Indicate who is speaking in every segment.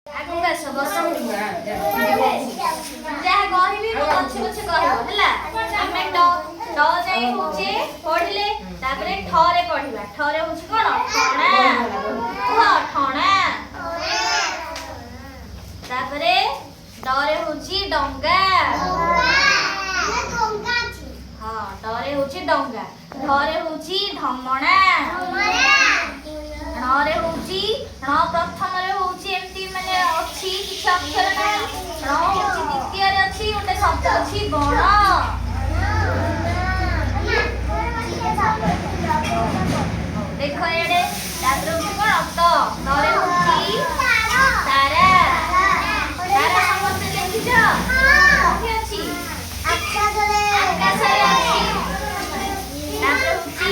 Speaker 1: ଆଗକୁ ଆସ ବସ ଯାହା କହିବି ମୁଁ ପଛେ ପଛେ କହିବ ହେଲା। ଆମେ ଟ ଯାଇ ହଉଛି ପଢିଲେ ତାପରେ ଠରେ ପଢିବା। ଠରେ ହଉଛି କଣ ଠଣା କୁହ ଠଣା। ତାପରେ ଡରେ ହଉଛି ଡଙ୍ଗା। ହଁ ଡରେ ହଉଛି ଡଙ୍ଗା। ଢରେ ହଉଛି ଢମଣା। ଣରେ ହଉଛି ଣ ପ୍ରଥମରେ ହଉଛି ଏମିତି ମାନେ ଅଛି କିଛି ଅକ୍ଷର ନାହିଁ। ଣ ହଉଛି ଦ୍ୱିତୀୟରେ ଅଛି ଗୋଟେ ଶବ୍ଦ ଅଛି ବଣ। ଦେଖ ଏଇଆଡେ ତାପରେ ହଉଛି କଣ ତ ତରେ ହଉଛି ତାରା। ତାରା ସମସ୍ତେ ଦେଖିଛ କୋଉଠି ଅଛି ଆକାଶରେ ଅଛି। ତାପରେ ହଉଛି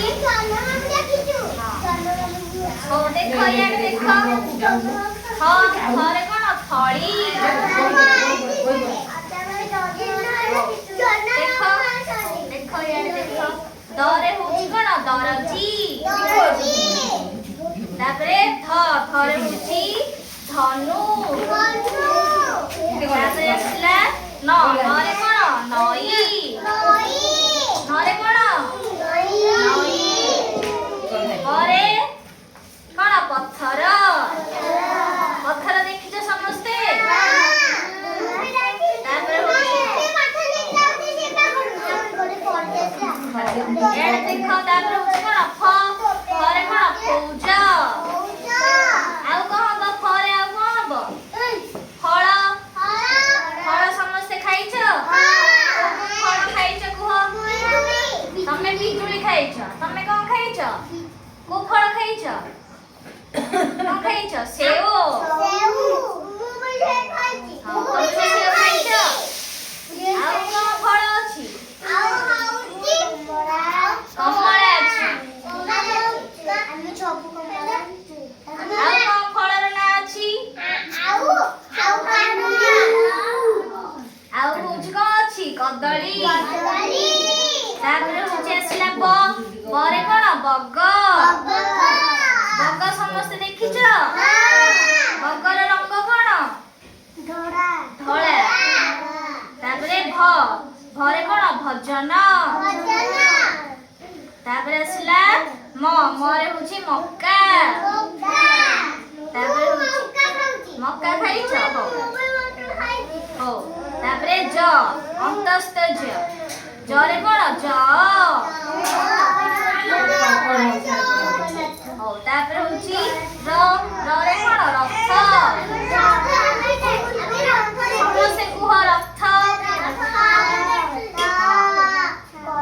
Speaker 1: ହଉ ଦେଖ ଇଆଡେ ଦେଖ ଥରେ କଣ ଥଳି। ଦେଖ ଇଆଡେ ଦେଖ ଦରେ ହଉଛି କଣ ଦରଜି। ତାପରେ ଥରେ ହଉଛି ଧନୁ। ତାପରେ ଆସିଲା ନରେ କଣ ନଈ। ନରେ କଣ ନଈ। ପରେ କଣ ପଥର। ପଥର ଦେଖିଛ ସମସ୍ତେ। ତାପରେ ଏଆଡେ ଦେଖ ତାପରେ ହଉଛି କଣ ଫରେ କଣ ଫୌଜ। ଆଉ କଣ ହବ ଫରେ ଆଉ କଣ ହବ ଫଳ। ଫଳ ସମସ୍ତେ ଖାଇଛ ଫଳ ଖାଇଛ କୁହ। ତମେ ପିଜୁଳି ଖାଇଛ। ତମେ କଣ ଖାଇଛ କୋଉ ଫଳ ଖାଇଛ କଣ ଖାଇଛ ସେଓ। ତମେ ସେଓ ଖାଇଛ। ଆଉ କଣ ଫଳ ଅଛି କମଳା ଅଛି। ଆଉ କଣ ଫଳର ନାଁ ଅଛି ଆଉ ହଉଛି କଣ ଅଛି କଦଳୀ। ତାପରେ ହଉଛି ଆସିଲା ପରେ କଣ ବଗ। ବଗ ସମସ୍ତେ ଦେଖିଛ। ବଗର ରଙ୍ଗ କଣ ଧଳା। ତାପରେ ଭରେ କଣ ଭଜନ। ତାପରେ ଆସିଲା ମରେ ହଉଛି ମକା। ତାପରେ ମକା ଖାଇଛ ହଉ। ତାପରେ ଅନ୍ତସ୍ଥ ଜରେ କଣ ହଉ। ତାପରେ ହଉଛି ରରେ କଣ ରଥ। ସମସ୍ତେ କୁହ ରଥ।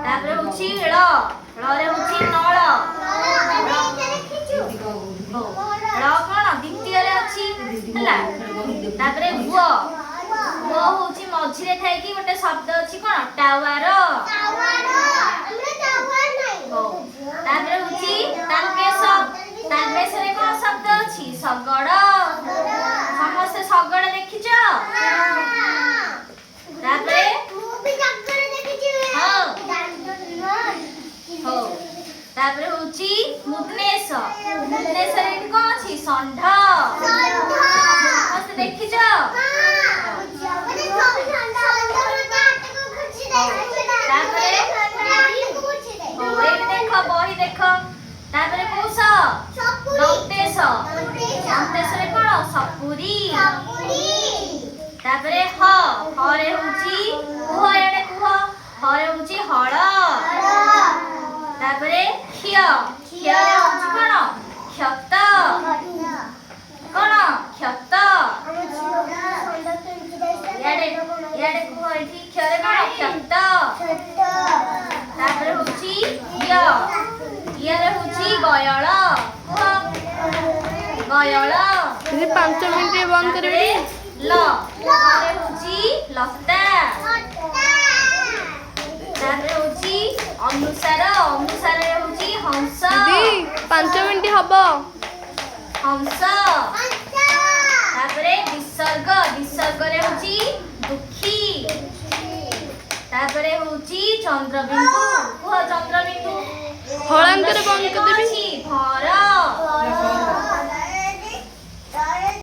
Speaker 1: ତାପରେ ହଉଛି ଳରେ ହଉଛି ନଳ। ଳ କଣ ଦ୍ୱିତୀୟରେ ଅଛି ହେଲା। ତାପରେ ହୁଅ ହଉଛି ମଝିରେ ଥାଇକି ଗୋଟେ ଶବ୍ଦ ଅଛି କଣ ଟାୱାର। ତାପରେ ହଉଛି ତାଲବେଶରେ କଣ ଶବ୍ଦ ଅଛି ଶଗଡ। ସମସ୍ତେ ଶଗଡ ଦେଖିଛ। ତାପରେ ହଉ। ତାପରେ ହଉଛି ମୁଦ୍ନେଶରେ କଣ ଅଛି ଷଣ୍ଢ। ସମସ୍ତେ ଦେଖିଛ। ତାପରେ ଏଇଠି ଦେଖ ବହି ଦେଖ। ତାପରେ କୋଷ ଦନ୍ତେଶରେ କଣ ସପୁରୀ। ତାପରେ ହରେ ହଉଛି କୁହ ଏଇଆଡେ କୁହ ହରେ ହଉଛି ହଳ। ତାପରେ କ୍ଷୟରେ ହଉଛି କଣ କ୍ଷତ। କଣ କ୍ଷତ। ଇଆଡେ କୁହ ଏଠି କ୍ଷରେ କଣ କ୍ଷତ। ତାପରେ ହଉଛି ଇୟରେ ହଉଛି ଗୟଳ। କୁହ ଗୟଳ।
Speaker 2: 5 ମିନିଟ ବନ୍ଦ କରିବି।
Speaker 1: ଳରେ ହଉଛି ଲତା। ତାପରେ ହଉଛି ଅନୁସାରରେ ହଉଛି ହଂସ।
Speaker 2: 5 ମିନିଟ ହବ।
Speaker 1: ହଂସ। ତାପରେ ବିସର୍ଗରେ ହଉଛି ଦୁଃଖୀ। ତାପରେ ହଉଛି ଚନ୍ଦ୍ରବିନ୍ଦୁ। କୁହ ଚନ୍ଦ୍ରବିନ୍ଦୁ।
Speaker 2: ହଳାନ୍ତରେ ବନ୍ଦ କରିଦେବି।
Speaker 1: ଭର।